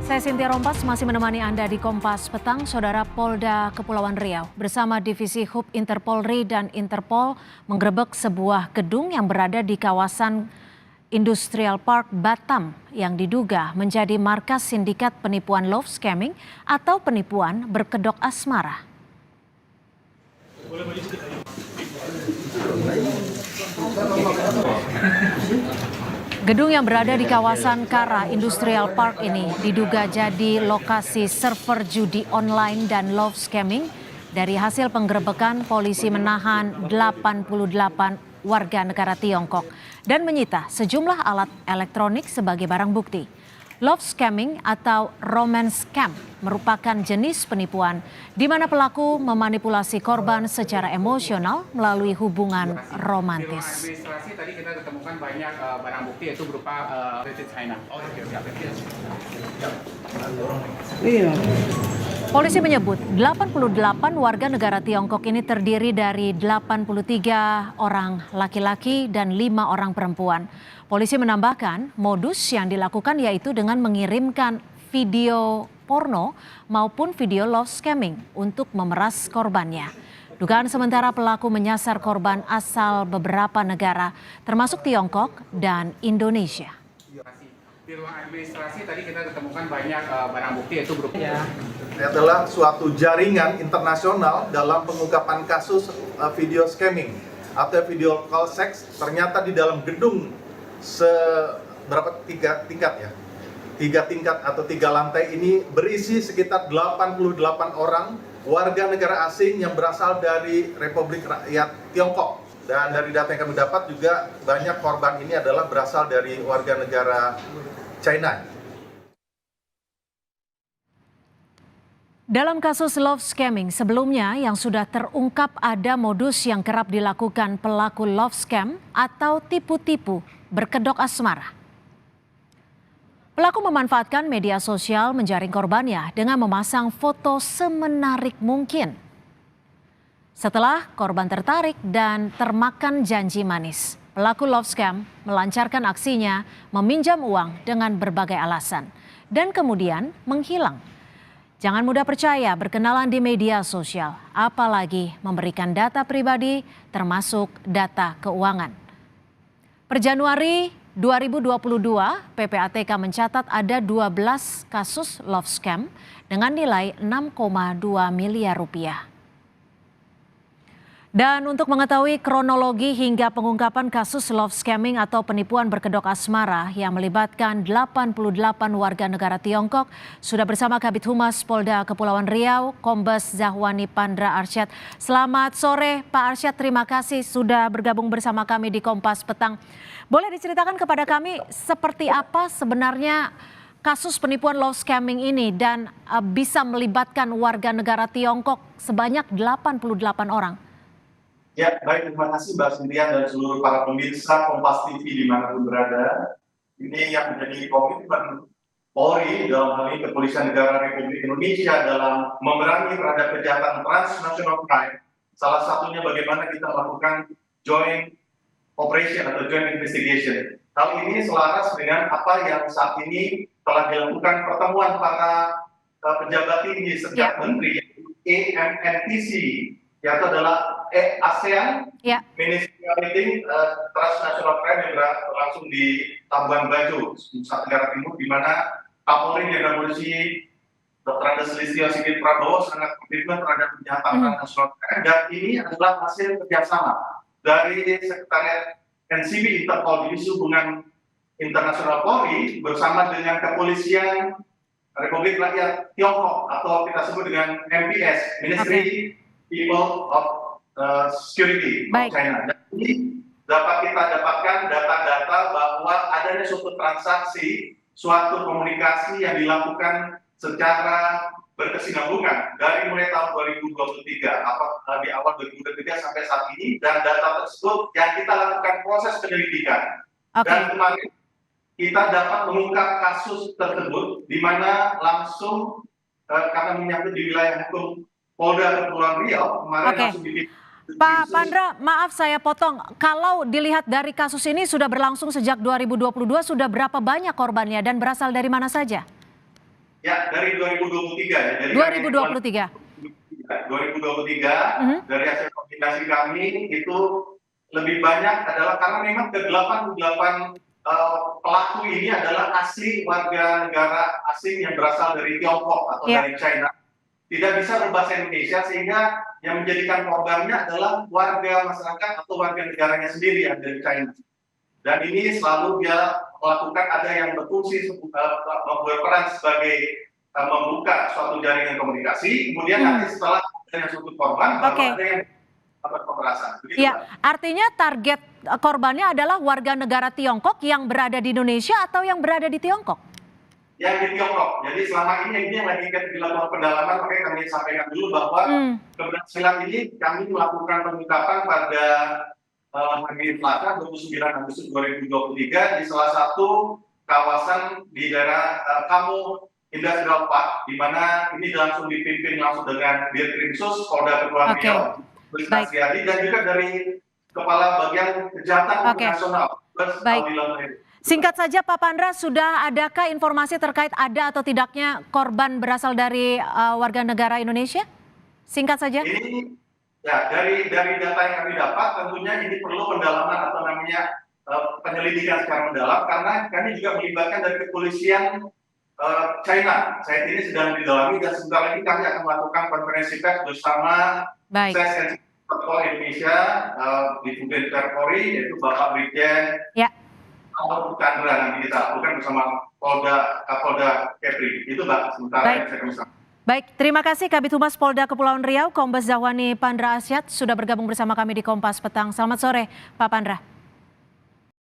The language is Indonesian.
Saya Cynthia Rompas masih menemani Anda di Kompas Petang. Saudara, Polda Kepulauan Riau bersama Divisi Hub Interpolri dan Interpol menggerebek sebuah gedung yang berada di kawasan Industrial Park Batam yang diduga menjadi markas sindikat penipuan love scamming atau penipuan berkedok asmara. Gedung yang berada di kawasan Kara Industrial Park ini diduga jadi lokasi server judi online dan love scamming. Dari hasil penggerebekan, polisi menahan 88 warga negara Tiongkok dan menyita sejumlah alat elektronik sebagai barang bukti. Love scamming atau romance scam merupakan jenis penipuan di mana pelaku memanipulasi korban secara emosional melalui hubungan romantis. Administrasi tadi kita ketemukan banyak barang bukti yaitu berupa kredit China. Polisi menyebut 88 warga negara Tiongkok ini terdiri dari 83 orang laki-laki dan 5 orang perempuan. Polisi menambahkan modus yang dilakukan yaitu dengan mengirimkan video porno maupun video love scamming untuk memeras korbannya. Dugaan sementara pelaku menyasar korban asal beberapa negara termasuk Tiongkok dan Indonesia. Di ruang administrasi tadi kita ketemukan banyak barang bukti yaitu berupa adalah suatu jaringan internasional dalam pengungkapan kasus video scamming atau video call sex. Ternyata di dalam gedung tiga tingkat atau 3 lantai ini berisi sekitar 88 orang warga negara asing yang berasal dari Republik Rakyat Tiongkok. Dan dari data yang kami dapat juga banyak korban ini adalah berasal dari warga negara China. Dalam kasus love scamming sebelumnya yang sudah terungkap ada modus yang kerap dilakukan pelaku love scam atau tipu-tipu berkedok asmara. Pelaku memanfaatkan media sosial menjaring korbannya dengan memasang foto semenarik mungkin. Setelah korban tertarik dan termakan janji manis, pelaku love scam melancarkan aksinya meminjam uang dengan berbagai alasan dan kemudian menghilang. Jangan mudah percaya berkenalan di media sosial, apalagi memberikan data pribadi termasuk data keuangan. Per Januari 2022, PPATK mencatat ada 12 kasus love scam dengan nilai 6,2 miliar rupiah. Dan untuk mengetahui kronologi hingga pengungkapan kasus love scamming atau penipuan berkedok asmara yang melibatkan 88 warga negara Tiongkok, sudah bersama Kabid Humas Polda Kepulauan Riau, Kombes Zahwani Pandra Arsyad. Selamat sore Pak Arsyad, terima kasih sudah bergabung bersama kami di Kompas Petang. Boleh diceritakan kepada kami seperti apa sebenarnya kasus penipuan love scamming ini dan bisa melibatkan warga negara Tiongkok sebanyak 88 orang? Ya, baik, terima kasih Mbak Cynthia dan seluruh para pemirsa Kompas TV dimanapun berada. Ini yang menjadi komitmen Polri dalam hal ini Kepolisian Negara Republik Indonesia dalam memerangi terhadap kejahatan transnational crime. Salah satunya bagaimana kita melakukan joint operation atau joint investigation. Hal ini selaras dengan apa yang saat ini telah dilakukan pertemuan para pejabat tinggi setiap menteri, AMNTC, yaitu adalah ASEAN Ministerial Meeting Transnational Crime yang berlangsung di Labuan Bajo, Nusa Tenggara Timur, di mana Kapolri Jenderal Polisi Dr. Andes Listio Sigit Prabowo sangat komitmen terhadap kejahatan transnational crime, dan ini adalah hasil kerjasama dari Sekretariat NCB Interpol Divisi Hubungan Internasional Polri bersama dengan Kepolisian Republik Rakyat Tiongkok atau kita sebut dengan MPS, Ministry People of Security of China. Dan ini dapat kita dapatkan data-data bahwa adanya suatu transaksi, suatu komunikasi yang dilakukan secara berkesinambungan dari mulai tahun 2023 di awal 2023 sampai saat ini, dan data tersebut yang kita lakukan proses penyelidikan. Dan kemarin kita dapat mengungkap kasus tersebut di mana langsung karena menyangkut di wilayah hukum Polda Kepulauan Riau kemarin langsung Pak Pandra, maaf saya potong. Kalau dilihat dari kasus ini sudah berlangsung sejak 2022, sudah berapa banyak korbannya dan berasal dari mana saja? Ya, dari 2023 ya. Jadi 2023. 2023 dari hasil komunikasi kami itu lebih banyak adalah karena memang ke-88 pelaku ini adalah asli warga negara asing yang berasal dari Tiongkok atau dari China. Tidak bisa berbahasa Indonesia sehingga yang menjadikan korbannya adalah warga masyarakat atau warga negaranya sendiri yang dari China. Dan ini selalu dia melakukan ada yang berfungsi berperan sebagai membuka suatu jaringan komunikasi, kemudian nanti setelah ada yang sudut korban, baru ada yang dapat pemerasan. Ya, artinya target korbannya adalah warga negara Tiongkok yang berada di Indonesia atau yang berada di Tiongkok? Yang di Tiongkok. Jadi selama ini yang lagi dilakukan pendalaman, makanya kami sampaikan dulu bahwa keberhasilan ini kami melakukan pengungkapan pada hari Selasa 29 Agustus 2023 di salah satu kawasan di daerah Kamu Industrial Park, di mana ini langsung dipimpin langsung dengan Dirkrimsus Polda Kepulauan Riau, dan juga dari Kepala Bagian Kejahatan Nasional. Singkat saja Pak Pandra, sudah adakah informasi terkait ada atau tidaknya korban berasal dari warga negara Indonesia? Singkat saja. Ini ya dari data yang kami dapat tentunya ini perlu pendalaman atau namanya penyelidikan secara mendalam, karena kami juga melibatkan dari kepolisian China. Saat ini sedang didalami dan sebentar lagi kami akan melakukan konferensi pers bersama SES Indonesia di Tugas Polri, yaitu Bapak Brigjen Chandra, nanti kita lakukan bersama Kapolda Kepri. Itu Mbak, sementara yang saya kami. Baik, terima kasih Kabid Humas Polda Kepulauan Riau, Kombes Zahwani Pandra Asyad sudah bergabung bersama kami di Kompas Petang. Selamat sore, Pak Pandra.